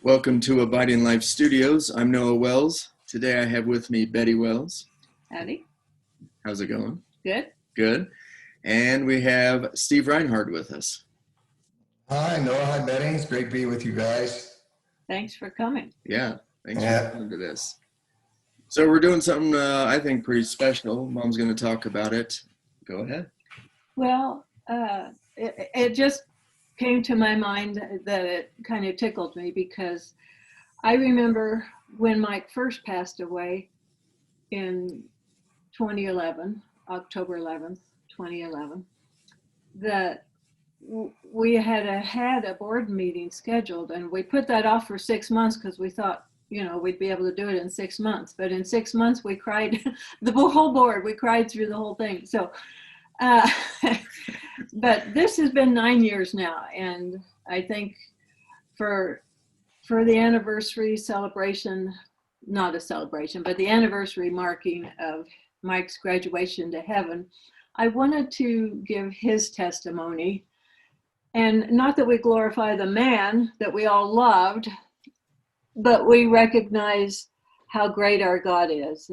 Welcome to Abiding Life Studios. I'm Noah Wells. Today I have with me Betty Wells. Howdy. How's it going? Good. Good. And we have Steve Reinhard with us. Hi, Noah. Hi, Betty. It's great to be with you guys. Thanks for coming. Yeah, thanks for coming to this. So we're doing something I think pretty special. Mom's going to talk about it. Go ahead. Well, it just came to my mind that it kind of tickled me because I remember when Mike first passed away in 2011, October 11th, 2011, that we had a board meeting scheduled, and we put that off for 6 months because we thought, we'd be able to do it in 6 months. But in 6 months, we cried, the whole board, we cried through the whole thing. So, but this has been 9 years now, and I think for the anniversary celebration, not a celebration, but the anniversary marking of Mike's graduation to heaven, I wanted to give his testimony. And not that we glorify the man that we all loved, but we recognize how great our God is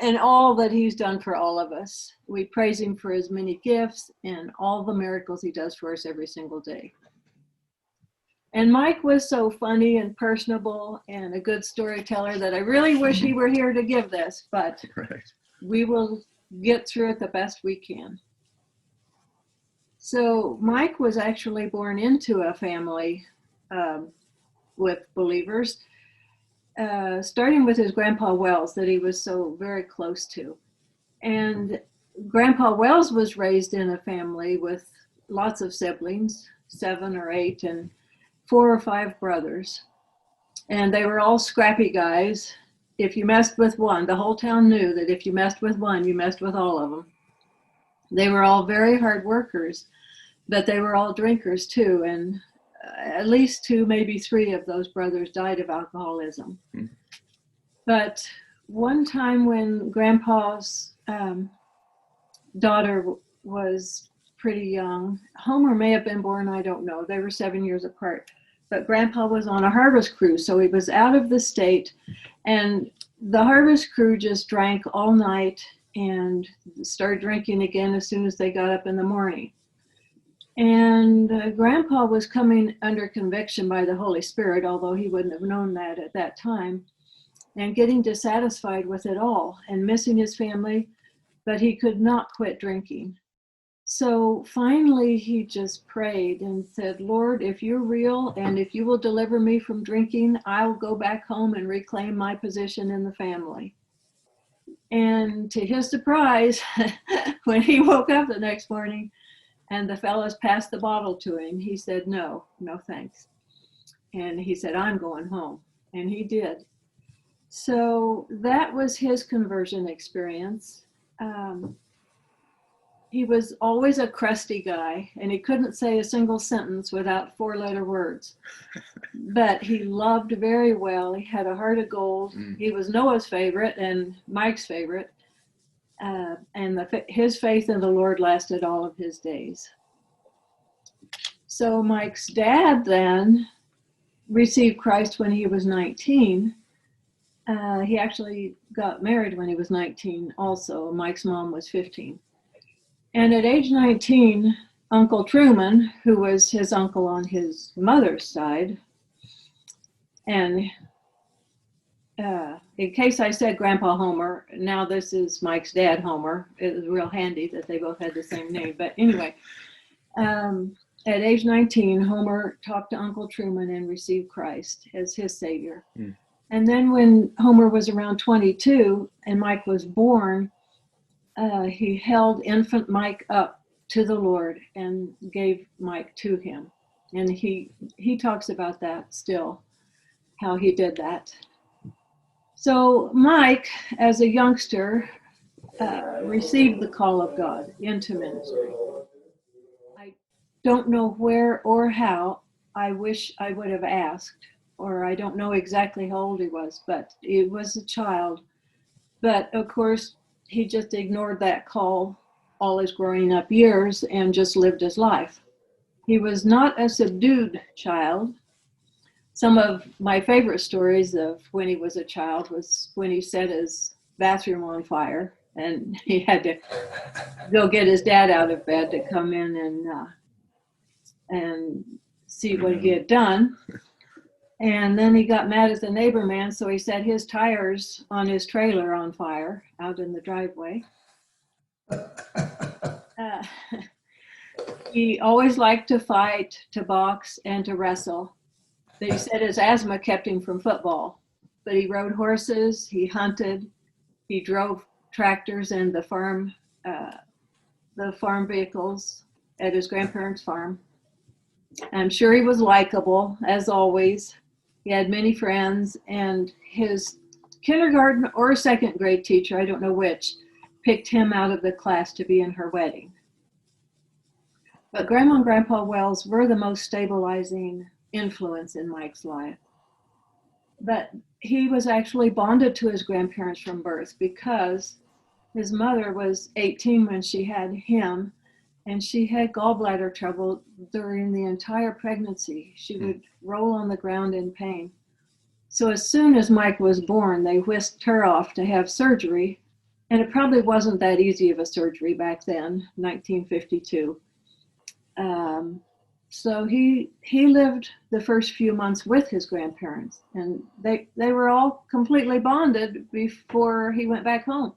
and all that he's done for all of us. We praise him for his many gifts and all the miracles he does for us every single day. And Mike was so funny and personable and a good storyteller that I really wish he were here to give this, but we will get through it the best we can. So Mike was actually born into a family with believers, starting with his Grandpa Wells that he was so very close to. And Grandpa Wells was raised in a family with lots of siblings, 7 or 8, and 4 or 5 brothers. And they were all scrappy guys. If you messed with one, the whole town knew that if you messed with one, you messed with all of them. They were all very hard workers, but they were all drinkers too. And at least 2, maybe 3 of those brothers died of alcoholism. But one time when Grandpa's daughter was pretty young, Homer may have been born, I don't know. They were 7 years apart. But Grandpa was on a harvest crew, so he was out of the state. And the harvest crew just drank all night and started drinking again as soon as they got up in the morning. And Grandpa was coming under conviction by the Holy Spirit, although he wouldn't have known that at that time, and getting dissatisfied with it all and missing his family, but he could not quit drinking. So finally he just prayed and said, Lord, if you're real and if you will deliver me from drinking, I'll go back home and reclaim my position in the family. And to his surprise, when he woke up the next morning, and the fellas passed the bottle to him, he said, no thanks. And he said, I'm going home. And he did. So that was his conversion experience. He was always a crusty guy, and he couldn't say a single sentence without 4-letter words. But he loved very well. He had a heart of gold. He was Noah's favorite and Mike's favorite. And his faith in the Lord lasted all of his days. So Mike's dad then received Christ when he was 19. He actually got married when he was 19 also. Mike's mom was 15. And at age 19, Uncle Truman, who was his uncle on his mother's side, and in case I said Grandpa Homer, now this is Mike's dad, Homer. It was real handy that they both had the same name. But anyway, at age 19, Homer talked to Uncle Truman and received Christ as his savior. And then when Homer was around 22 and Mike was born, he held infant Mike up to the Lord and gave Mike to him. And he talks about that still, how he did that. So Mike, as a youngster, received the call of God into ministry. I don't know where or how. I wish I would have asked, or I don't know exactly how old he was, but he was a child. But of course, he just ignored that call all his growing up years and just lived his life. He was not a subdued child, Some of my favorite stories of when he was a child was when he set his bathroom on fire, and he had to go get his dad out of bed to come in and see what he had done. And then he got mad at the neighbor man, so he set his tires on his trailer on fire out in the driveway. He always liked to fight, to box, and to wrestle. But he said his asthma kept him from football. But he rode horses, he hunted, he drove tractors and the farm vehicles at his grandparents' farm. I'm sure he was likable, as always. He had many friends, and his kindergarten or second grade teacher, I don't know which, picked him out of the class to be in her wedding. But Grandma and Grandpa Wells were the most stabilizing influence in Mike's life. But he was actually bonded to his grandparents from birth because his mother was 18 when she had him, and she had gallbladder trouble during the entire pregnancy. She would roll on the ground in pain. So as soon as Mike was born, they whisked her off to have surgery, and it probably wasn't that easy of a surgery back then, 1952. So he lived the first few months with his grandparents, and they were all completely bonded before he went back home.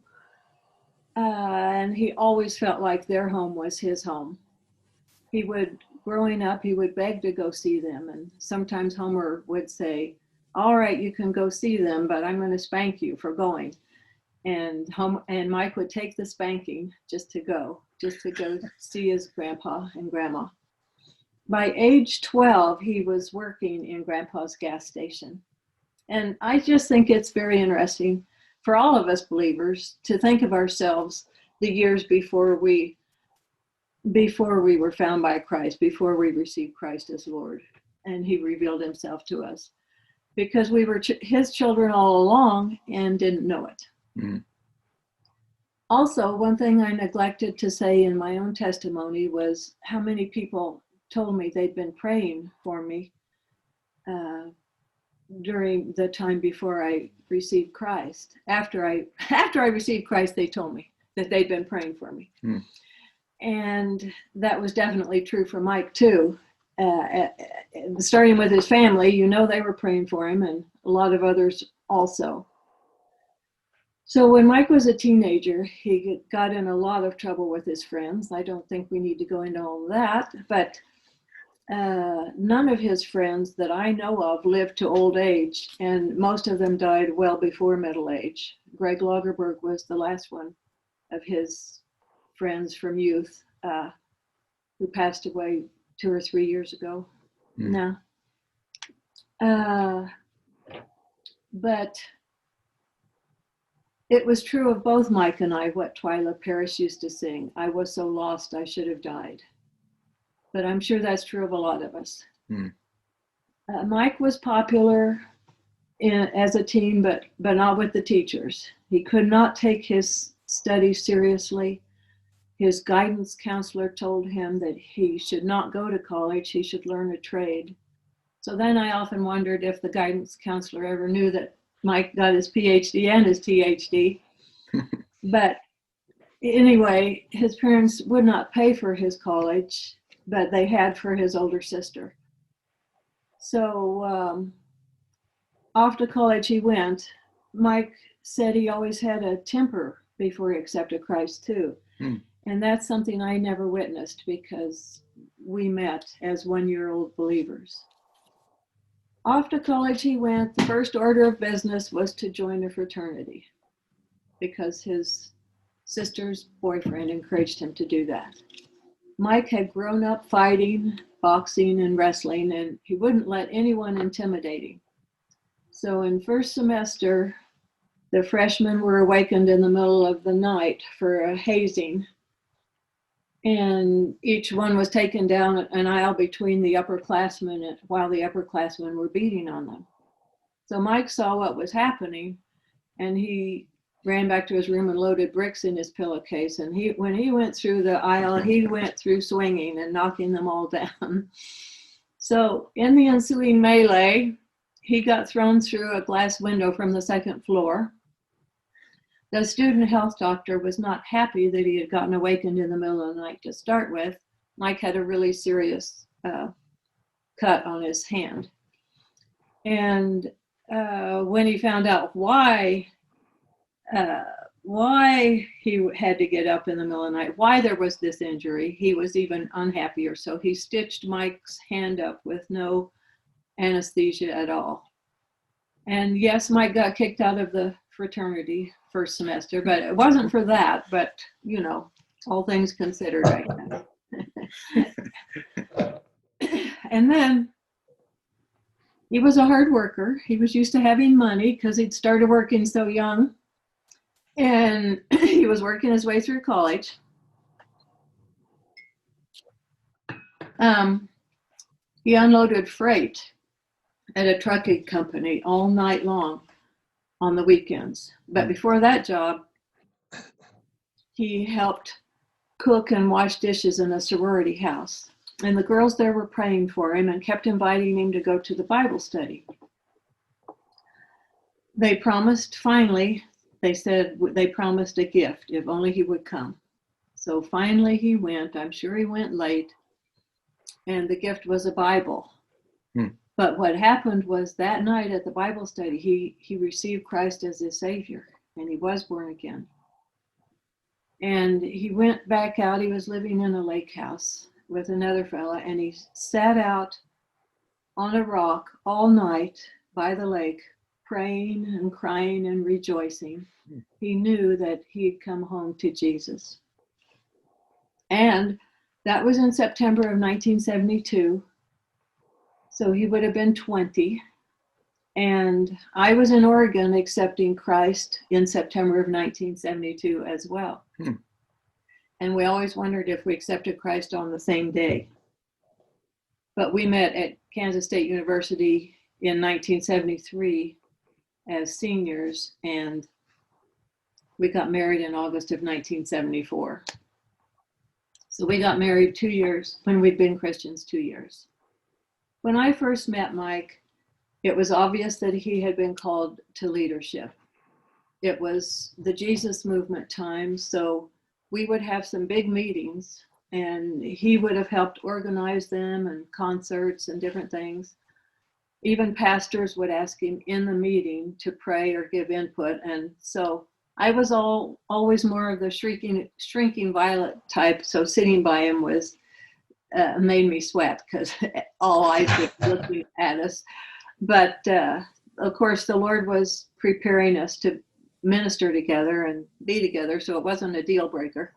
And he always felt like their home was his home. Growing up, he would beg to go see them, and sometimes Homer would say, "All right, you can go see them, but I'm going to spank you for going." And Mike would take the spanking just to go see his grandpa and grandma. By age 12, he was working in Grandpa's gas station. And I just think it's very interesting for all of us believers to think of ourselves the years before we were found by Christ, before we received Christ as Lord, and he revealed himself to us, because we were his children all along and didn't know it. Mm. Also, one thing I neglected to say in my own testimony was how many people told me they'd been praying for me during the time before I received Christ. After I received Christ, they told me that they'd been praying for me. Mm. And that was definitely true for Mike too. Starting with his family, they were praying for him, and a lot of others also. So when Mike was a teenager, he got in a lot of trouble with his friends. I don't think we need to go into all of that, but none of his friends that I know of lived to old age, and most of them died well before middle age. Greg Lagerberg was the last one of his friends from youth who passed away 2 or 3 years ago. Mm. Now, but it was true of both Mike and I, what Twyla Parrish used to sing, "I was so lost I should have died." But I'm sure that's true of a lot of us. Mm. Mike was popular as a teen, but not with the teachers. He could not take his studies seriously. His guidance counselor told him that he should not go to college, he should learn a trade. So then I often wondered if the guidance counselor ever knew that Mike got his PhD and his THD. But anyway, his parents would not pay for his college, but they had for his older sister. So off to college he went. Mike said he always had a temper before he accepted Christ too. Mm. And that's something I never witnessed because we met as 1-year-old believers. Off to college he went. The first order of business was to join a fraternity because his sister's boyfriend encouraged him to do that. Mike had grown up fighting, boxing, and wrestling, and he wouldn't let anyone intimidate him. So in first semester, the freshmen were awakened in the middle of the night for a hazing, and each one was taken down an aisle between the upperclassmen while the upperclassmen were beating on them. So Mike saw what was happening, and he ran back to his room and loaded bricks in his pillowcase. And when he went through the aisle, he went through swinging and knocking them all down. So in the ensuing melee, he got thrown through a glass window from the second floor. The student health doctor was not happy that he had gotten awakened in the middle of the night to start with. Mike had a really serious cut on his hand. And when he found out why he had to get up in the middle of the night, why there was this injury, he was even unhappier. So he stitched Mike's hand up with no anesthesia at all. And yes, Mike got kicked out of the fraternity first semester, but it wasn't for that. But, you know, all things considered, I guess. And then he was a hard worker. He was used to having money because he'd started working so young. And he was working his way through college. He unloaded freight at a trucking company all night long on the weekends. But before that job, he helped cook and wash dishes in a sorority house. And the girls there were praying for him and kept inviting him to go to the Bible study. They promised, finally, they said they promised a gift if only he would come. So finally he went. I'm sure he went late. And the gift was a Bible. But what happened was that night at the Bible study, he received Christ as his Savior, and he was born again. And he went back out. He was living in a lake house with another fella, and he sat out on a rock all night by the lake, praying and crying and rejoicing. He knew that he had come home to Jesus. And that was in September of 1972. So he would have been 20. And I was in Oregon accepting Christ in September of 1972 as well. And we always wondered if we accepted Christ on the same day. But we met at Kansas State University in 1973 as seniors, and we got married in August of 1974. So we got married 2 years when we'd been Christians 2 years. When I first met Mike, it was obvious that he had been called to leadership. It was the Jesus movement time, so we would have some big meetings, and he would have helped organize them and concerts and different things. Even pastors would ask him in the meeting to pray or give input. And so I was always more of the shrinking violet type. So sitting by him was made me sweat because all eyes were looking at us. But of course, the Lord was preparing us to minister together and be together, so it wasn't a deal breaker.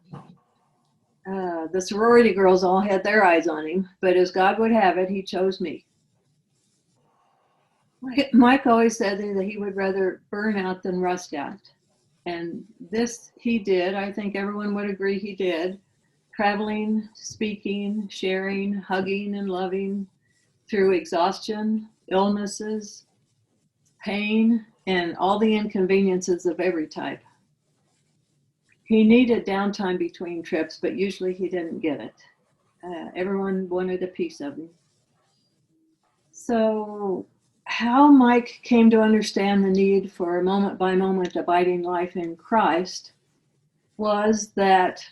The sorority girls all had their eyes on him, but as God would have it, he chose me. Mike always said that he would rather burn out than rust out. And this he did. I think everyone would agree he did. Traveling, speaking, sharing, hugging, and loving through exhaustion, illnesses, pain, and all the inconveniences of every type. He needed downtime between trips, but usually he didn't get it. Everyone wanted a piece of him. So how Mike came to understand the need for a moment-by-moment abiding life in Christ was that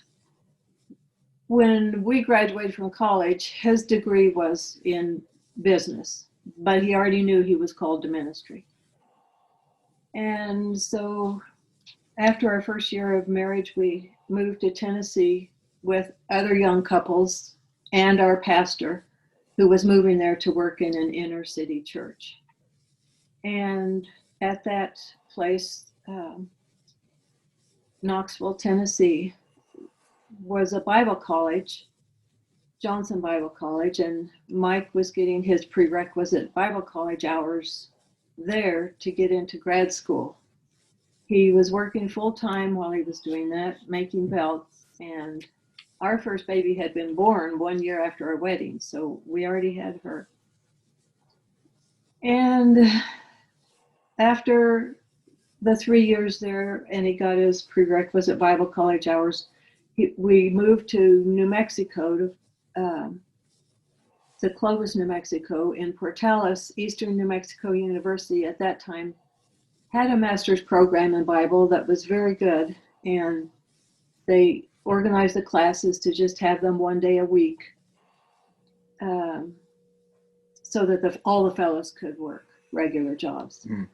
when we graduated from college, his degree was in business, but he already knew he was called to ministry. And so after our first year of marriage, we moved to Tennessee with other young couples and our pastor, who was moving there to work in an inner city church. And at that place, Knoxville, Tennessee, was a Bible college, Johnson Bible College, and Mike was getting his prerequisite Bible college hours there to get into grad school. He was working full-time while he was doing that, making belts, and our first baby had been born 1 year after our wedding, so we already had her. And after the 3 years there, and he got his prerequisite Bible college hours, we moved to New Mexico to Clovis, New Mexico. In Portales, Eastern New Mexico University at that time had a master's program in Bible that was very good, and they organized the classes to just have them one day a week, so that all the fellows could work regular jobs. Mm.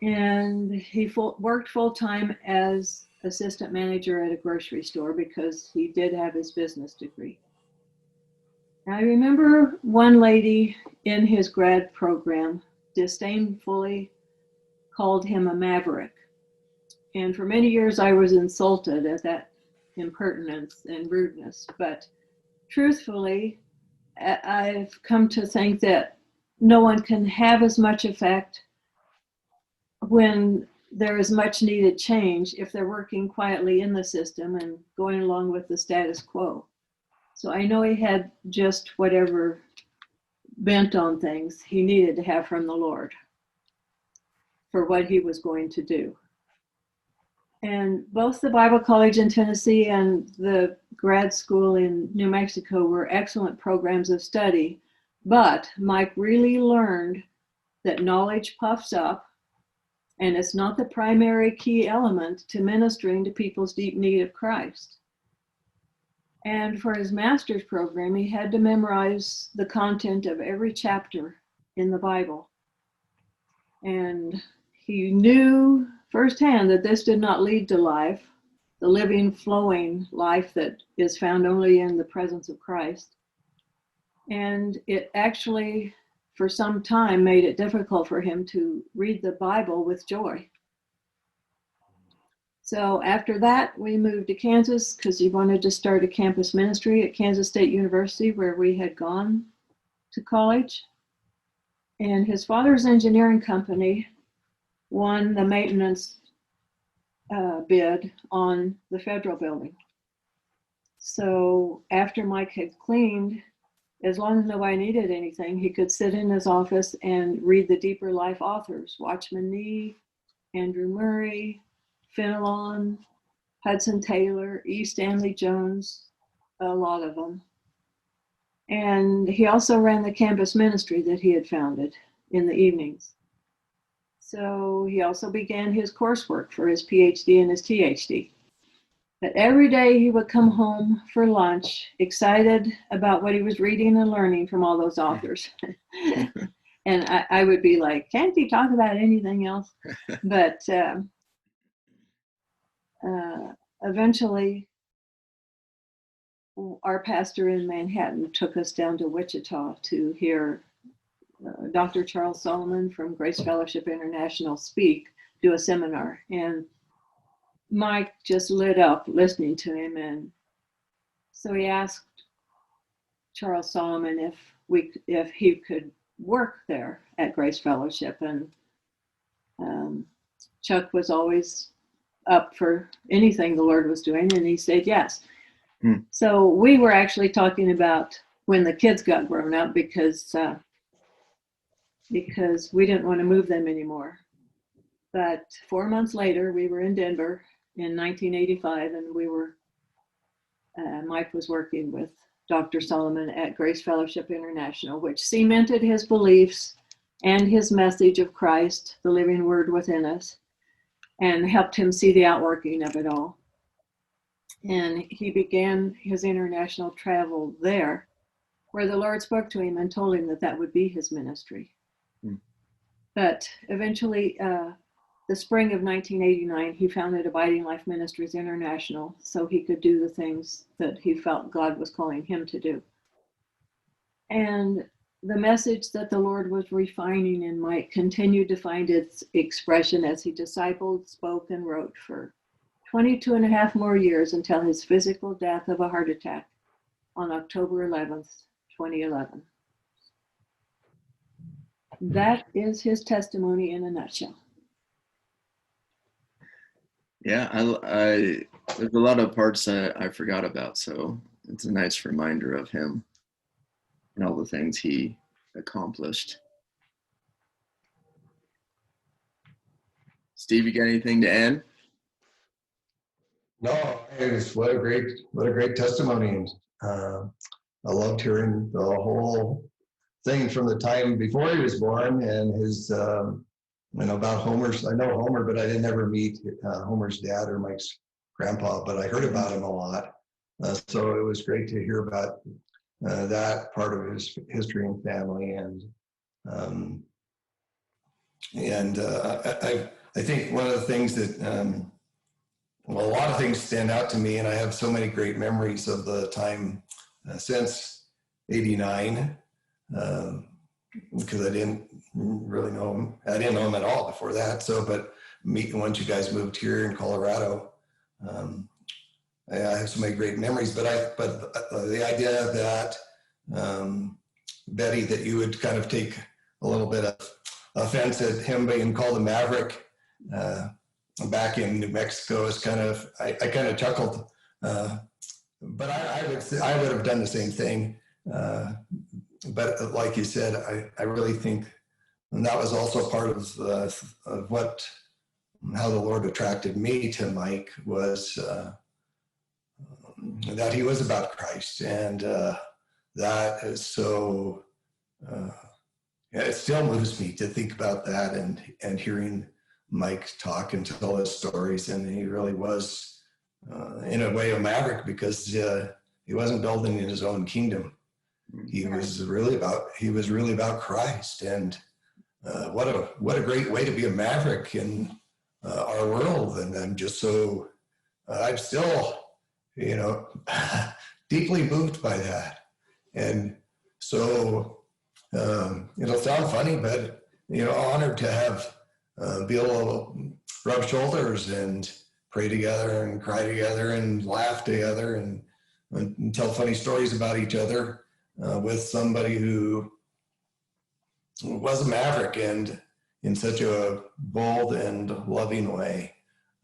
And he worked full-time as assistant manager at a grocery store because he did have his business degree. Now, I remember one lady in his grad program disdainfully called him a maverick. And for many years, I was insulted at that impertinence and rudeness. But truthfully, I've come to think that no one can have as much effect when there is much needed change if they're working quietly in the system and going along with the status quo. So I know he had just whatever bent on things he needed to have from the Lord for what he was going to do. And both the Bible College in Tennessee and the grad school in New Mexico were excellent programs of study, but Mike really learned that knowledge puffs up, and it's not the primary key element to ministering to people's deep need of Christ. And for his master's program, he had to memorize the content of every chapter in the Bible. And he knew firsthand that this did not lead to life, the living, flowing life that is found only in the presence of Christ. And it actually, for some time, made it difficult for him to read the Bible with joy. So after that, we moved to Kansas because he wanted to start a campus ministry at Kansas State University, where we had gone to college. And his father's engineering company won the maintenance bid on the federal building. So after Mike had cleaned, as long as nobody needed anything, he could sit in his office and read the deeper life authors, Watchman Nee, Andrew Murray, Fenelon, Hudson Taylor, E. Stanley Jones, a lot of them. And he also ran the campus ministry that he had founded in the evenings. So he also began his coursework for his PhD and his THD. But every day he would come home for lunch, excited about what he was reading and learning from all those authors. And I would be like, can't he talk about anything else? But eventually, our pastor in Manhattan took us down to Wichita to hear Dr. Charles Solomon from Grace Fellowship International do a seminar. And Mike just lit up listening to him. And so he asked Charles Solomon if he could work there at Grace Fellowship. And Chuck was always up for anything the Lord was doing, and he said yes. So we were actually talking about when the kids got grown up because we didn't want to move them anymore. But 4 months later, we were in Denver in 1985, and Mike was working with Dr. Solomon at Grace Fellowship International, which cemented his beliefs and his message of Christ, the living word within us, and helped him see the outworking of it all. And he began his international travel there, where the Lord spoke to him and told him that that would be his ministry. But eventually, the spring of 1989, he founded Abiding Life Ministries International so he could do the things that he felt God was calling him to do. And the message that the Lord was refining in Mike continued to find its expression as he discipled, spoke, and wrote for 22 and a half more years until his physical death of a heart attack on October 11th, 2011. That is his testimony in a nutshell. Yeah, I there's a lot of parts that I forgot about, so it's a nice reminder of him and all the things he accomplished. Steve, you got anything to add? No, it was what a great testimony. And I loved hearing the whole thing from the time before he was born and his, about Homer's. I know Homer, but I didn't ever meet Homer's dad or Mike's grandpa, but I heard about him a lot. So it was great to hear about that part of his history and family. I think one of the things that, well, a lot of things stand out to me, and I have so many great memories of the time since '89, because I didn't really know him. I didn't know him at all before that. So, but once you guys moved here in Colorado, I have so many great memories. But the idea that Betty, that you would kind of take a little bit of offense at him being called a maverick back in New Mexico is kind of, I kind of chuckled, but I would have done the same thing. But like you said, I really think, and that was also part of how the Lord attracted me to Mike was that he was about Christ, and that is so. It still moves me to think about that and hearing Mike talk and tell his stories, and he really was, in a way, a maverick because he wasn't building in his own kingdom. He was really about Christ, and what a great way to be a maverick in our world. And I'm just so I'm still, deeply moved by that, and so it'll sound funny, but honored to have be able to rub shoulders and pray together and cry together and laugh together and tell funny stories about each other with somebody who was a maverick and in such a bold and loving way.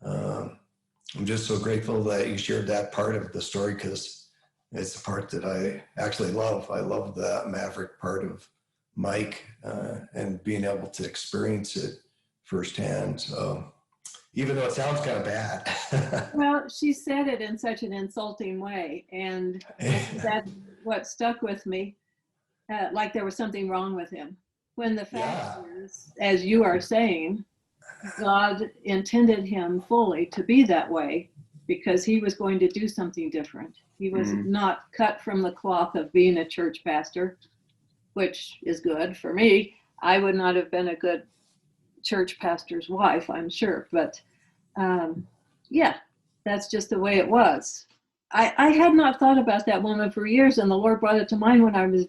I'm just so grateful that you shared that part of the story, because it's the part that I actually love. I love the maverick part of Mike and being able to experience it firsthand. So even though it sounds kind of bad. Well, she said it in such an insulting way, and that's what stuck with me, like there was something wrong with him. When the fact is, as you are saying, God intended him fully to be that way because he was going to do something different. He was not cut from the cloth of being a church pastor, which is good for me. I would not have been a good church pastor's wife, I'm sure. But that's just the way it was. I had not thought about that woman for years, and the Lord brought it to mind when I was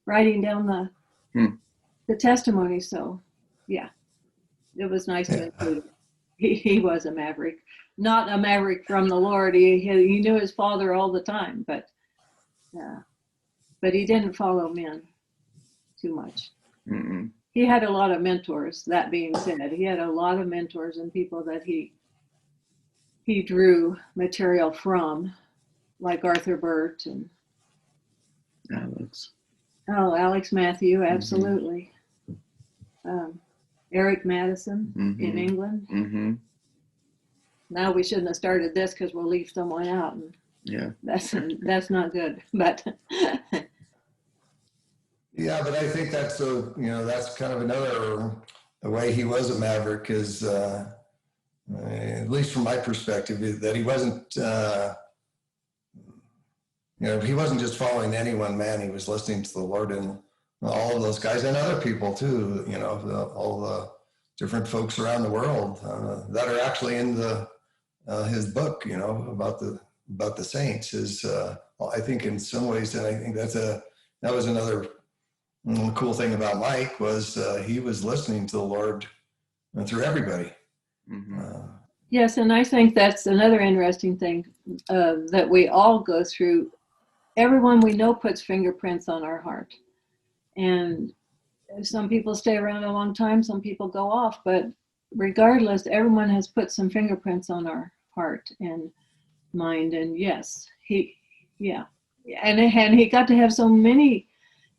writing down the testimony. So, yeah, it was nice to include him. He was a maverick, not a maverick from the Lord. He knew his Father all the time, but he didn't follow men too much. Mm-mm. He had a lot of mentors. That being said, he had a lot of mentors and people that he drew material from, like Arthur Burt and Alex Matthew, absolutely. Eric Madison in England. Mm-hmm. Now we shouldn't have started this because we'll leave someone out. And that's not good. But yeah, but I think that's that's kind of another way he was a maverick is, at least from my perspective, that he wasn't, he wasn't just following any one man. He was listening to the Lord and all of those guys and other people too, all the different folks around the world that are actually in his book, about the saints is, I think in some ways, and I think that was another cool thing about Mike was he was listening to the Lord through everybody. Yes, and I think that's another interesting thing that we all go through. Everyone we know puts fingerprints on our heart. And some people stay around a long time, some people go off, but regardless, everyone has put some fingerprints on our heart and mind. And yes, and he got to have so many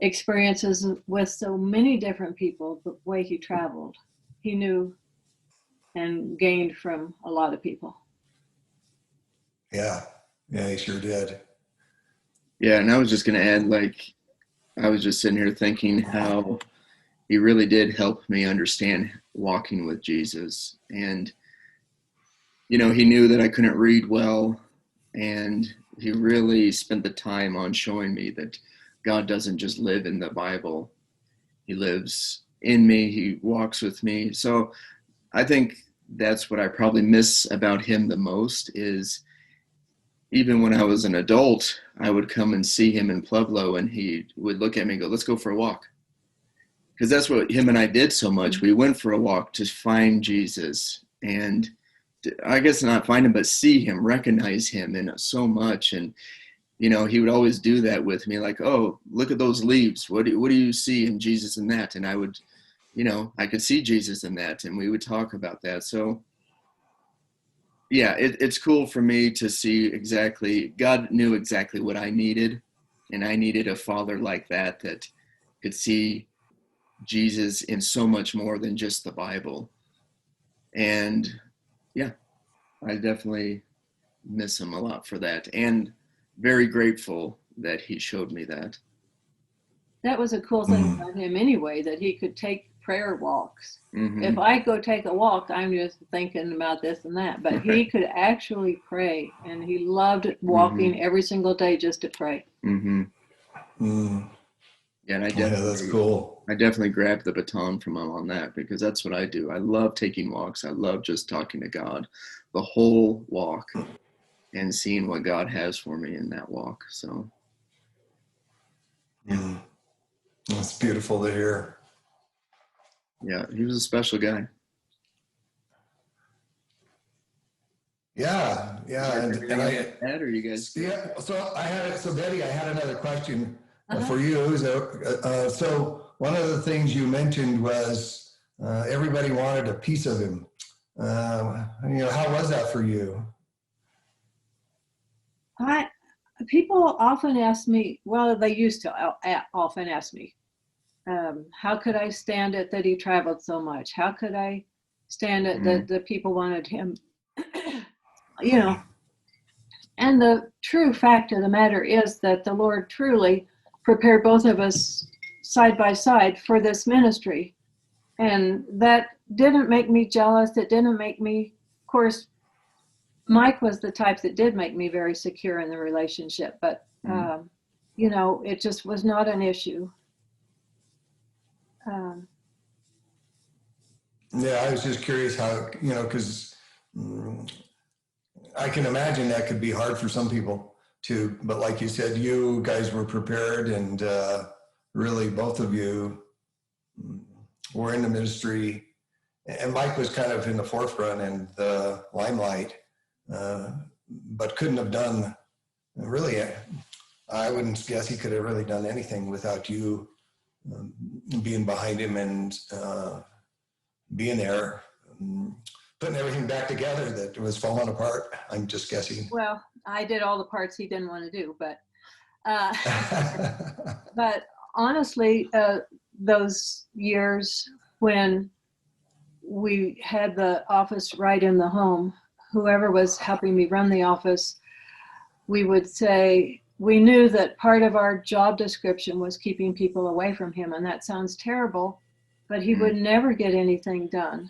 experiences with so many different people. The way he traveled, he knew and gained from a lot of people. Yeah, he sure did. Yeah, and I was just going to add, like, I was just sitting here thinking how he really did help me understand walking with Jesus. And, he knew that I couldn't read well, and he really spent the time on showing me that God doesn't just live in the Bible. He lives in me, he walks with me. So I think that's what I probably miss about him the most is even when I was an adult, I would come and see him in Pueblo and he would look at me and go, let's go for a walk. Because that's what him and I did so much. We went for a walk to find Jesus and I guess not find him, but see him, recognize him in so much. And, he would always do that with me, like, oh, look at those leaves. What do you see in Jesus in that? And I would, I could see Jesus in that. And we would talk about that. So, yeah, it's cool for me to see exactly, God knew exactly what I needed. And I needed a father like that could see Jesus in so much more than just the Bible. And yeah, I definitely miss him a lot for that. And very grateful that he showed me that. That was a cool thing about him anyway, that he could take prayer walks. Mm-hmm. If I go take a walk, I'm just thinking about this and that, but he could actually pray, and he loved walking every single day just to pray. Mm-hmm. Yeah, and that's cool. I definitely grabbed the baton from him on that because that's what I do. I love taking walks. I love just talking to God the whole walk and seeing what God has for me in that walk. So yeah. That's beautiful to hear. Yeah, he was a special guy. Yeah. And I add, or you guys? Yeah. So Betty, I had another question for you. So one of the things you mentioned was everybody wanted a piece of him. How was that for you? People often ask me, well, they used to often ask me, how could I stand it that he traveled so much? How could I stand it that the people wanted him? And the true fact of the matter is that the Lord truly prepared both of us side by side for this ministry. And that didn't make me jealous. It didn't make me, of course, Mike was the type that did make me very secure in the relationship, but, it just was not an issue. Yeah, I was just curious how, because I can imagine that could be hard for some people too. But like you said, you guys were prepared and really both of you were in the ministry. And Mike was kind of in the forefront and the limelight, but couldn't have done really, I wouldn't guess he could have really done anything without you being behind him and being there, putting everything back together that was falling apart. I'm just guessing. Well, I did all the parts he didn't want to do, but but honestly, those years when we had the office right in the home, whoever was helping me run the office, we would say, we knew that part of our job description was keeping people away from him. And that sounds terrible, but he would never get anything done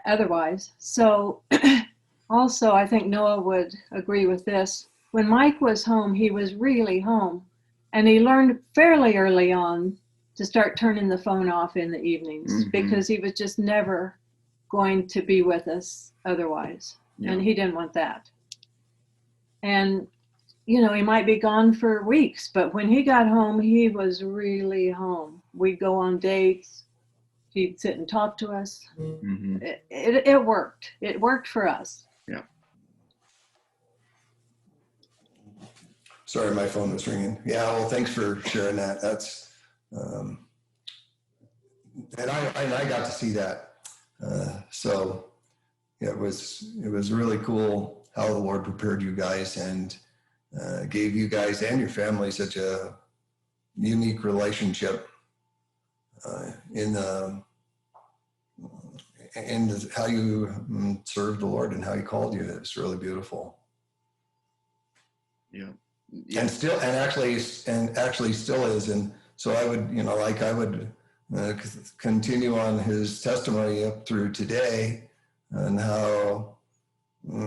otherwise. So also, I think Noah would agree with this. When Mike was home, he was really home. And he learned fairly early on to start turning the phone off in the evenings because he was just never going to be with us otherwise. Yeah. And he didn't want that. And, he might be gone for weeks, but when he got home, he was really home. We'd go on dates. He'd sit and talk to us. It worked. It worked for us. Yeah. Sorry, my phone was ringing. Yeah, well, thanks for sharing that. That's, and I got to see that. So yeah, it was really cool how the Lord prepared you guys and gave you guys and your family such a unique relationship in how you served the Lord and how he called you. It's really beautiful. Yeah. Yeah. and actually still is. And so I would, I would continue on his testimony up through today, and how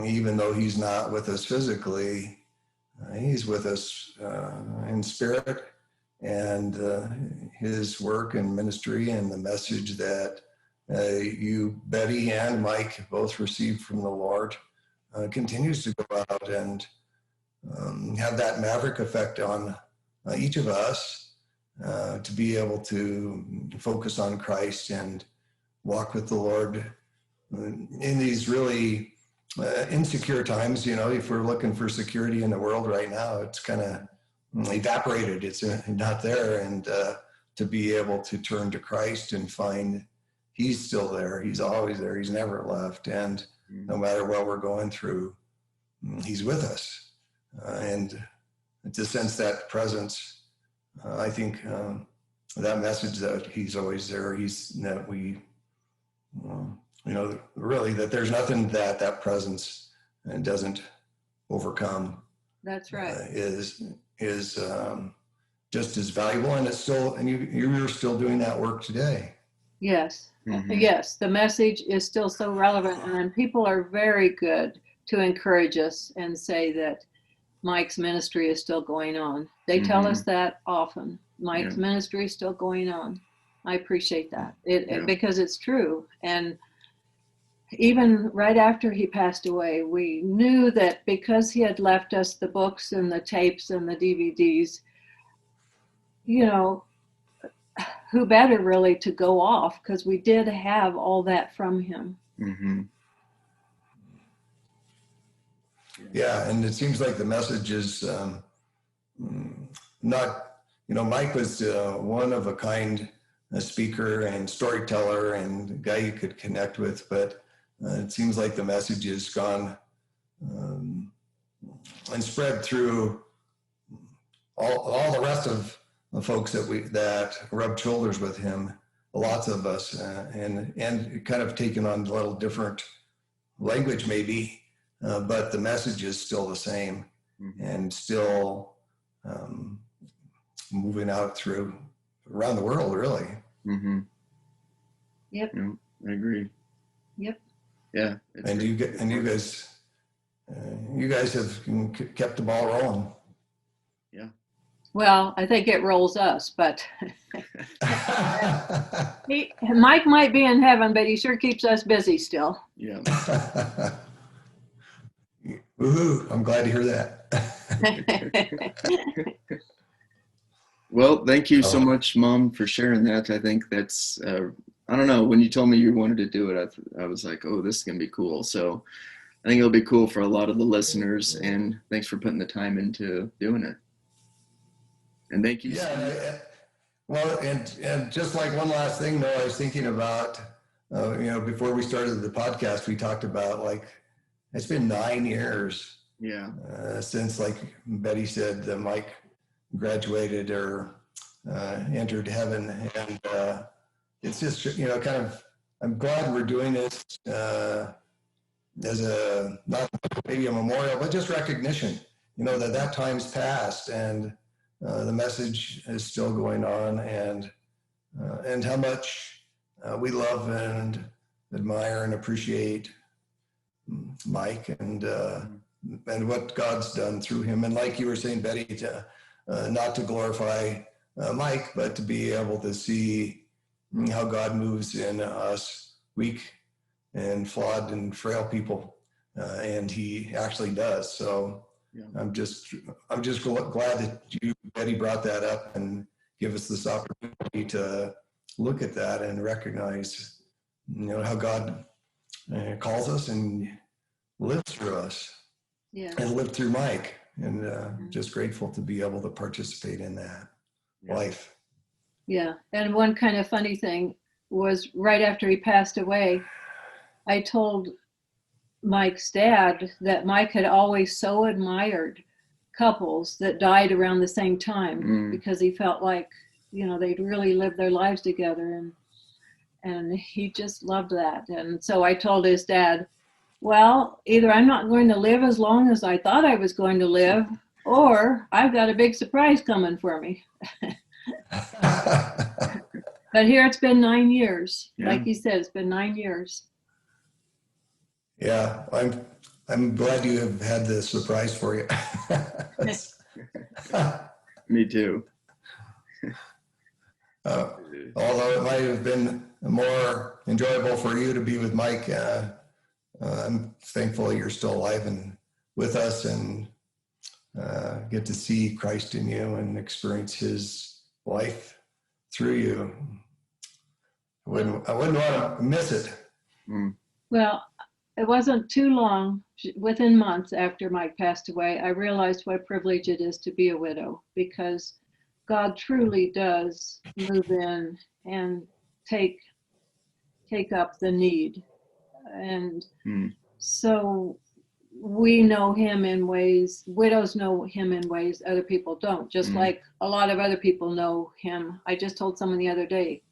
even though he's not with us physically, he's with us in spirit, and his work and ministry and the message that you, Betty, and Mike both received from the Lord continues to go out and have that maverick effect on each of us, to be able to focus on Christ and walk with the Lord in these really insecure times. If we're looking for security in the world right now, it's kind of evaporated. It's not there. And to be able to turn to Christ and find he's still there. He's always there. He's never left. And no matter what we're going through, he's with us. And to sense that presence, I think that message that he's always there, really, that there's nothing that presence doesn't overcome. That's right. Is just as valuable, and it's still, and you're still doing that work today. Yes. Mm-hmm. Yes. The message is still so relevant, and people are very good to encourage us and say that Mike's ministry is still going on. They tell us that often. Mike's ministry is still going on. I appreciate that because it's true. And even right after he passed away, we knew that because he had left us the books and the tapes and the DVDs, who better really to go off, because we did have all that from him. Mm-hmm. Yeah, and it seems like the message is not, Mike was one of a kind, a speaker and storyteller and a guy you could connect with, but it seems like the message has gone and spread through all the rest of the folks that rubbed shoulders with him, lots of us, and kind of taken on a little different language maybe, but the message is still the same, and still moving out around the world, really. Mm-hmm. Yep. Yeah, I agree. Yep. Yeah. And you guys have kept the ball rolling. Yeah. Well, I think it rolls us, but Mike might be in heaven, but he sure keeps us busy still. Yeah. Woohoo! I'm glad to hear that. Well, thank you so much, Mom, for sharing that. I think that's, I don't know, when you told me you wanted to do it, I was like, oh, this is going to be cool. So I think it'll be cool for a lot of the listeners, and thanks for putting the time into doing it. And thank you. Yeah. Well, and just like one last thing, though, I was thinking about, before we started the podcast, we talked about, like, it's been 9 years. Yeah. Since, like Betty said, that Mike graduated or entered heaven, and it's just I'm glad we're doing this as not maybe a memorial, but just recognition, that time's passed, and the message is still going on, and how much we love and admire and appreciate Mike, and what God's done through him. And like you were saying, Betty, to not to glorify Mike, but to be able to see how God moves in us, weak and flawed and frail people, and he actually does. So yeah. I'm just glad that you, Betty, brought that up and give us this opportunity to look at that and recognize, how God calls us and lives through us, and lived through Mike. And just grateful to be able to participate in that life. Yeah. And one kind of funny thing was, right after he passed away, I told Mike's dad that Mike had always so admired couples that died around the same time, because he felt like, they'd really lived their lives together, and he just loved that. And so I told his dad, well, either I'm not going to live as long as I thought I was going to live, or I've got a big surprise coming for me. But here it's been 9 years. Yeah. Like you said, it's been 9 years. Yeah, I'm glad you have had the surprise for you. Me too. Although it might have been more enjoyable for you to be with Mike, I'm thankful you're still alive and with us, and get to see Christ in you and experience his life through you. I wouldn't want to miss it. Mm. Well, it wasn't too long, within months after Mike passed away, I realized what a privilege it is to be a widow, because God truly does move in and take up the need. And so we know him in ways, widows know him in ways other people don't, just like a lot of other people know him. I just told someone the other day,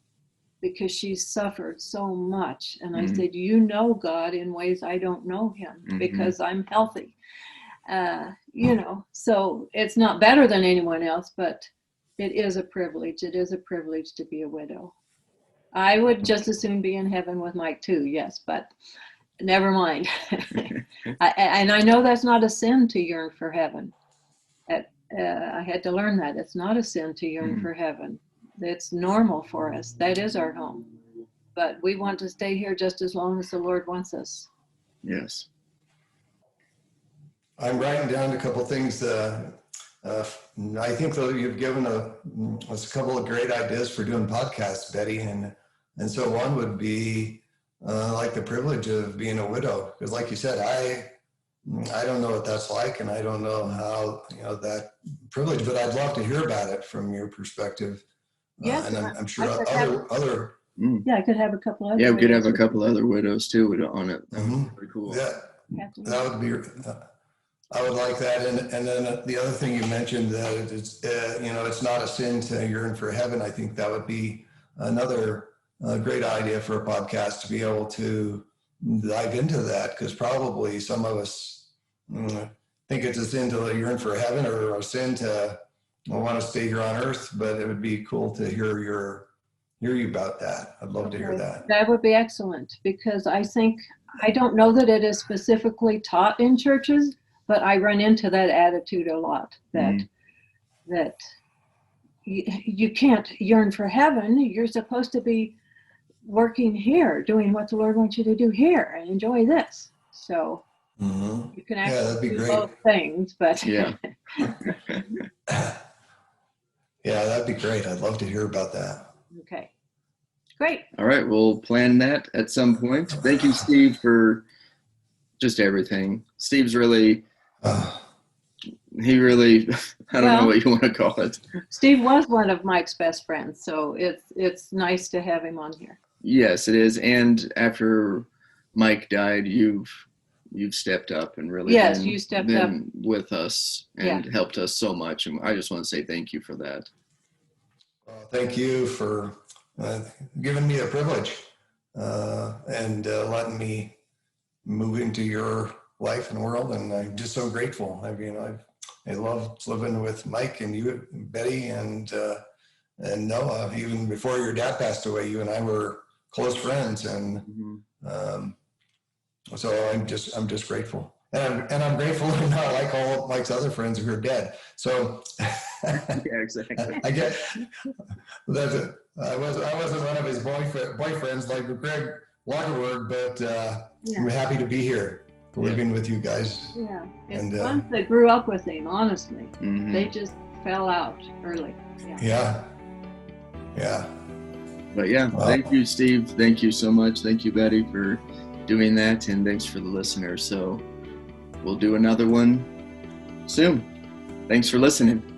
because she suffered so much. And I said, you know God in ways I don't know him, because I'm healthy. So it's not better than anyone else, but it is a privilege. It is a privilege to be a widow. I would just as soon be in heaven with Mike too, yes, but never mind. And I know that's not a sin to yearn for heaven. I had to learn that. It's not a sin to yearn for heaven. It's normal for us. That is our home. But we want to stay here just as long as the Lord wants us. Yes. I'm writing down a couple of things. I think that you've given us a couple of great ideas for doing podcasts, Betty. And so one would be like the privilege of being a widow. Because like you said, I don't know what that's like, and I don't know how, that privilege, but I'd love to hear about it from your perspective. Yes, and I'm sure other. Yeah, I could have a couple other. Yeah, we could have a couple other widows too on it. That would be pretty cool. Yeah, that would be. I would like that. And then the other thing you mentioned, that it's it's not a sin to yearn for heaven. I think that would be another great idea for a podcast, to be able to dive into that, because probably some of us think it's a sin to yearn for heaven, or a sin to want to stay here on earth. But it would be cool to hear you about that. I'd love to hear that. That would be excellent, because I don't know that it is specifically taught in churches, but I run into that attitude a lot, that you can't yearn for heaven. You're supposed to be working here, doing what the Lord wants you to do here, and enjoy this. So you can actually do both things, but yeah, that'd be great. I'd love to hear about that. Okay, great. All right, we'll plan that at some point. Thank you, Steve, for just everything. Steve's really, he really, I don't know what you want to call it. Steve was one of Mike's best friends, so it's nice to have him on here. Yes, it is. And after Mike died, you've stepped up and really you stepped up with us and helped us so much. And I just want to say thank you for that. Thank you for giving me a privilege and letting me move into your life and world. And I'm just so grateful. I love living with Mike and you, Betty, and Noah. Even before your dad passed away, you and I were close friends, and so I'm just grateful, and I'm grateful to not like all of Mike's other friends who are dead. So yeah, exactly. I get that. I wasn't one of his boyfriends like Greg Walkerward, but I'm happy to be here, living with you guys. Yeah, it's the ones that grew up with him. Honestly, they just fell out early. Yeah. But thank you, Steve. Thank you so much. Thank you, Betty, for doing that, and thanks for the listeners. So we'll do another one soon. Thanks for listening.